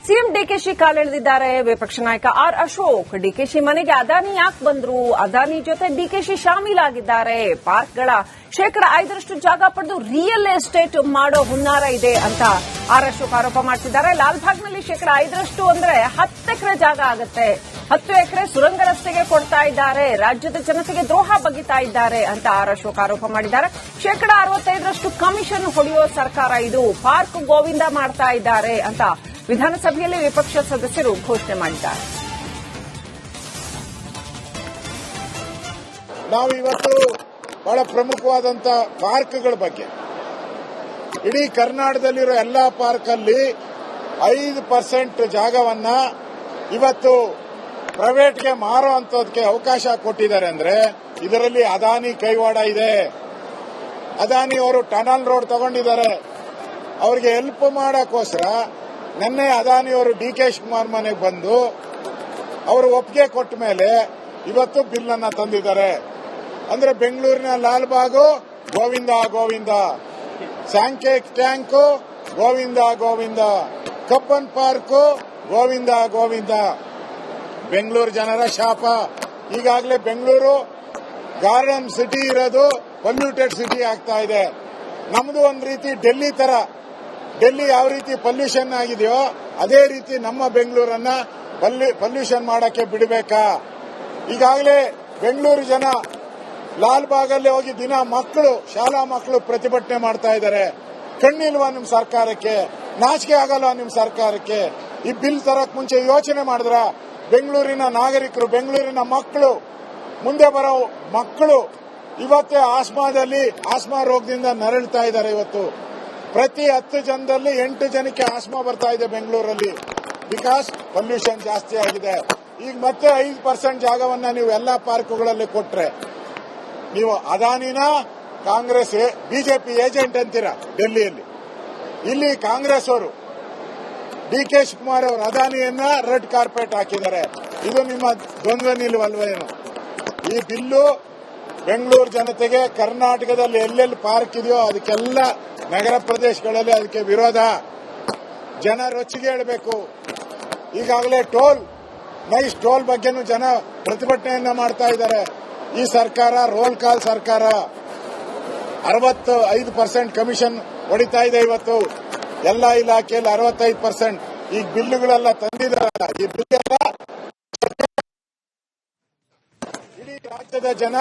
CM DKShi ಕಾಲೆಳೆದಿದ್ದಾರೆ. ವಿಪಕ್ಷ ನಾಯಕ R Ashok DKShi ಮನೆಗೆ ಅದಾನಿ ಯಾಕೆ ಬಂದ್ರು, ಅದಾನಿ ಜೊತೆ ಡಿಕೆಶಿ ಶಾಮೀಲಾಗಿದ್ದಾರೆ, ಪಾರ್ಕ್ಗಳ ಶೇಕಡ 5% ಜಾಗ ಪಡೆದು ರಿಯಲ್ ಎಸ್ಟೇಟ್ ಮಾಡೋ ಹುನ್ನಾರ ಇದೆ ಅಂತ ಆರ್ ಅಶೋಕ್ ಆರೋಪ ಮಾಡ್ತಿದ್ದಾರೆ. ಲಾಲ್ಬಾಗ್ನಲ್ಲಿ ಶೇಕಡ 5% ಅಂದ್ರೆ 10 ಎಕರೆ ಜಾಗ ಆಗುತ್ತೆ. 10 ಎಕರೆ ಸುರಂಗ ರಸ್ತೆಗೆ ಕೊಡ್ತಾ ಇದ್ದಾರೆ, ರಾಜ್ಯದ ಜನತೆಗೆ ದ್ರೋಹ ಬಗೆತಾ ಇದ್ದಾರೆ ಅಂತ ಆರ್ ಅಶೋಕ್ ಆರೋಪ ಮಾಡಿದ್ದಾರೆ. ಶೇಕಡ 65% ಕಮಿಷನ್ ಹೊಡೆಯೋ ಸರ್ಕಾರ ಇದು, ಪಾರ್ಕ್ ಗೋವಿಂದ ಮಾಡ್ತಾ ಇದ್ದಾರೆ ಅಂತ ವಿಧಾನಸಭೆಯಲ್ಲಿ ವಿಪಕ್ಷ ಸದಸ್ಯರು ಘೋಷಣೆ ಮಾಡಿದ್ದಾರೆ. ನಾವು ಇವತ್ತು ಬಹಳ ಪ್ರಮುಖವಾದಂತ ಪಾರ್ಕ್ಗಳ ಬಗ್ಗೆ, ಇಡೀ ಕರ್ನಾಟಕದಲ್ಲಿರೋ ಎಲ್ಲಾ ಪಾರ್ಕ್ ಅಲ್ಲಿ 5% ಜಾಗವನ್ನ ಇವತ್ತು ಪ್ರೈವೇಟ್ಗೆ ಮಾರುವಂತದಕ್ಕೆ ಅವಕಾಶ ಕೊಟ್ಟಿದ್ದಾರೆ. ಅಂದ್ರೆ ಇದರಲ್ಲಿ ಅದಾನಿ ಕೈವಾಡ ಇದೆ. ಅದಾನಿ ಅವರು ಟನಲ್ ರೋಡ್ ತಗೊಂಡಿದ್ದಾರೆ. ಅವರಿಗೆ ಹೆಲ್ಪ್ ಮಾಡಕ್ಕೋಸ್ಕರ ನಿನ್ನೆ ಅದಾನಿ ಅವರು ಡಿಕೆ ಶಿವಕುಮಾರ್ ಮನೆಗೆ ಬಂದು ಅವರು ಒಪ್ಪಿಗೆ ಕೊಟ್ಟ ಮೇಲೆ ಇವತ್ತು ಬಿಲ್ ಅನ್ನ ತಂದಿದ್ದಾರೆ. ಅಂದ್ರೆ ಬೆಂಗಳೂರಿನ ಲಾಲ್ಬಾಗು ಗೋವಿಂದ ಗೋವಿಂದ, ಸ್ಯಾಂಕೇಕ್ ಟ್ಯಾಂಕು ಗೋವಿಂದ ಗೋವಿಂದ, ಕಬ್ಬನ್ ಪಾರ್ಕು ಗೋವಿಂದ ಗೋವಿಂದ. ಬೆಂಗಳೂರು ಜನರ ಶಾಪ. ಈಗಾಗಲೇ ಬೆಂಗಳೂರು ಗಾರ್ಡನ್ ಸಿಟಿ ಇರೋದು ಪೊಲ್ಯೂಟೆಡ್ ಸಿಟಿ ಆಗ್ತಾ ಇದೆ. ನಮ್ದು ಒಂದ್ ರೀತಿ ಡೆಲ್ಲಿ ತರ, ಡೆಲ್ಲಿ ಯಾವ ರೀತಿ ಪೊಲ್ಯೂಷನ್ ಆಗಿದೆಯೋ ಅದೇ ರೀತಿ ನಮ್ಮ ಬೆಂಗಳೂರನ್ನ ಪೊಲ್ಯೂಷನ್ ಮಾಡಕ್ಕೆ ಬಿಡಬೇಕಾ? ಈಗಾಗಲೇ ಬೆಂಗಳೂರು ಜನ ಲಾಲ್ಬಾಗಲ್ಲಿ ಹೋಗಿ ದಿನ ಮಕ್ಕಳು, ಶಾಲಾ ಮಕ್ಕಳು ಪ್ರತಿಭಟನೆ ಮಾಡ್ತಾ ಇದ್ದಾರೆ. ಕಣ್ಣಿಲ್ವಾ ನಿಮ್ ಸರ್ಕಾರಕ್ಕೆ? ನಾಚಿಕೆ ಆಗಲ್ವಾ ನಿಮ್ ಸರ್ಕಾರಕ್ಕೆ? ಈ ಬಿಲ್ ತರಕ್ ಮುಂಚೆ ಯೋಚನೆ ಮಾಡಿದ್ರ? ಬೆಂಗಳೂರಿನ ನಾಗರಿಕರು, ಬೆಂಗಳೂರಿನ ಮಕ್ಕಳು, ಮುಂದೆ ಬರೋ ಮಕ್ಕಳು ಇವತ್ತೇ ಆಸ್ಮಾ ರೋಗದಿಂದ ನರಳ್ತಾ ಇದ್ದಾರೆ. ಇವತ್ತು ಪ್ರತಿ 10 ಜನದಲ್ಲಿ 8 ಜನಕ್ಕೆ ಆಸ್ಮಾ ಬರ್ತಾ ಇದೆ ಬೆಂಗಳೂರಲ್ಲಿ, ಬಿಕಾಸ್ ಪೊಲ್ಯೂಷನ್ ಜಾಸ್ತಿ ಆಗಿದೆ. ಈಗ ಮತ್ತೆ 5% ಜಾಗವನ್ನ ನೀವು ಎಲ್ಲಾ ಪಾರ್ಕ್ಗಳಲ್ಲಿ ಕೊಟ್ರೆ ನೀವು ಅದಾನಿನ ಕಾಂಗ್ರೆಸ್ ಬಿಜೆಪಿ ಏಜೆಂಟ್ ಅಂತೀರಾ ಡೆಲ್ಲಿಯಲ್ಲಿ. ಇಲ್ಲಿ ಕಾಂಗ್ರೆಸ್ ಅವರು ಡಿಕೆ ಶಿವಕುಮಾರ್ ಅವರು ಅದಾನಿಯನ್ನ ರೆಡ್ ಕಾರ್ಪೆಟ್ ಹಾಕಿದ್ದಾರೆ. ಇದು ನಿಮ್ಮ ದ್ವಂದ್ವ ನಿಲುವಲ್ವೇನು? ಈ ಬಿಲ್ಲು ಬೆಂಗಳೂರು ಜನತೆಗೆ ಕರ್ನಾಟಕದಲ್ಲಿ ಎಲ್ಲೆಲ್ಲಿ ಪಾರ್ಕ್ ಇದೆಯೋ ಅದಕ್ಕೆಲ್ಲ ನಗರ ಪ್ರದೇಶಗಳಲ್ಲಿ ಅದಕ್ಕೆ ವಿರೋಧ. ಜನ ರೊಚ್ಚಿಗೆ ಹೇಳಬೇಕು. ಈಗಾಗಲೇ ನೈಸ್ ಟೋಲ್ ಬಗ್ಗೆನೂ ಜನ ಪ್ರತಿಭಟನೆಯನ್ನ ಮಾಡ್ತಾ ಇದ್ದಾರೆ. ಈ ಸರ್ಕಾರ ರೋಲ್ ಕಾಲ್ ಸರ್ಕಾರ. 65% ಕಮಿಷನ್ ಹೊಡಿತಾ ಇದೆ. ಇವತ್ತು ಎಲ್ಲ ಇಲಾಖೆಯಲ್ಲಿ 65%. ಈ ಬಿಲ್ಲುಗಳೆಲ್ಲ ತಂದಿದ್ದಾರಲ್ಲ, ಈ ಬಿಲ್ ಎಲ್ಲ ಇಡೀ ರಾಜ್ಯದ ಜನ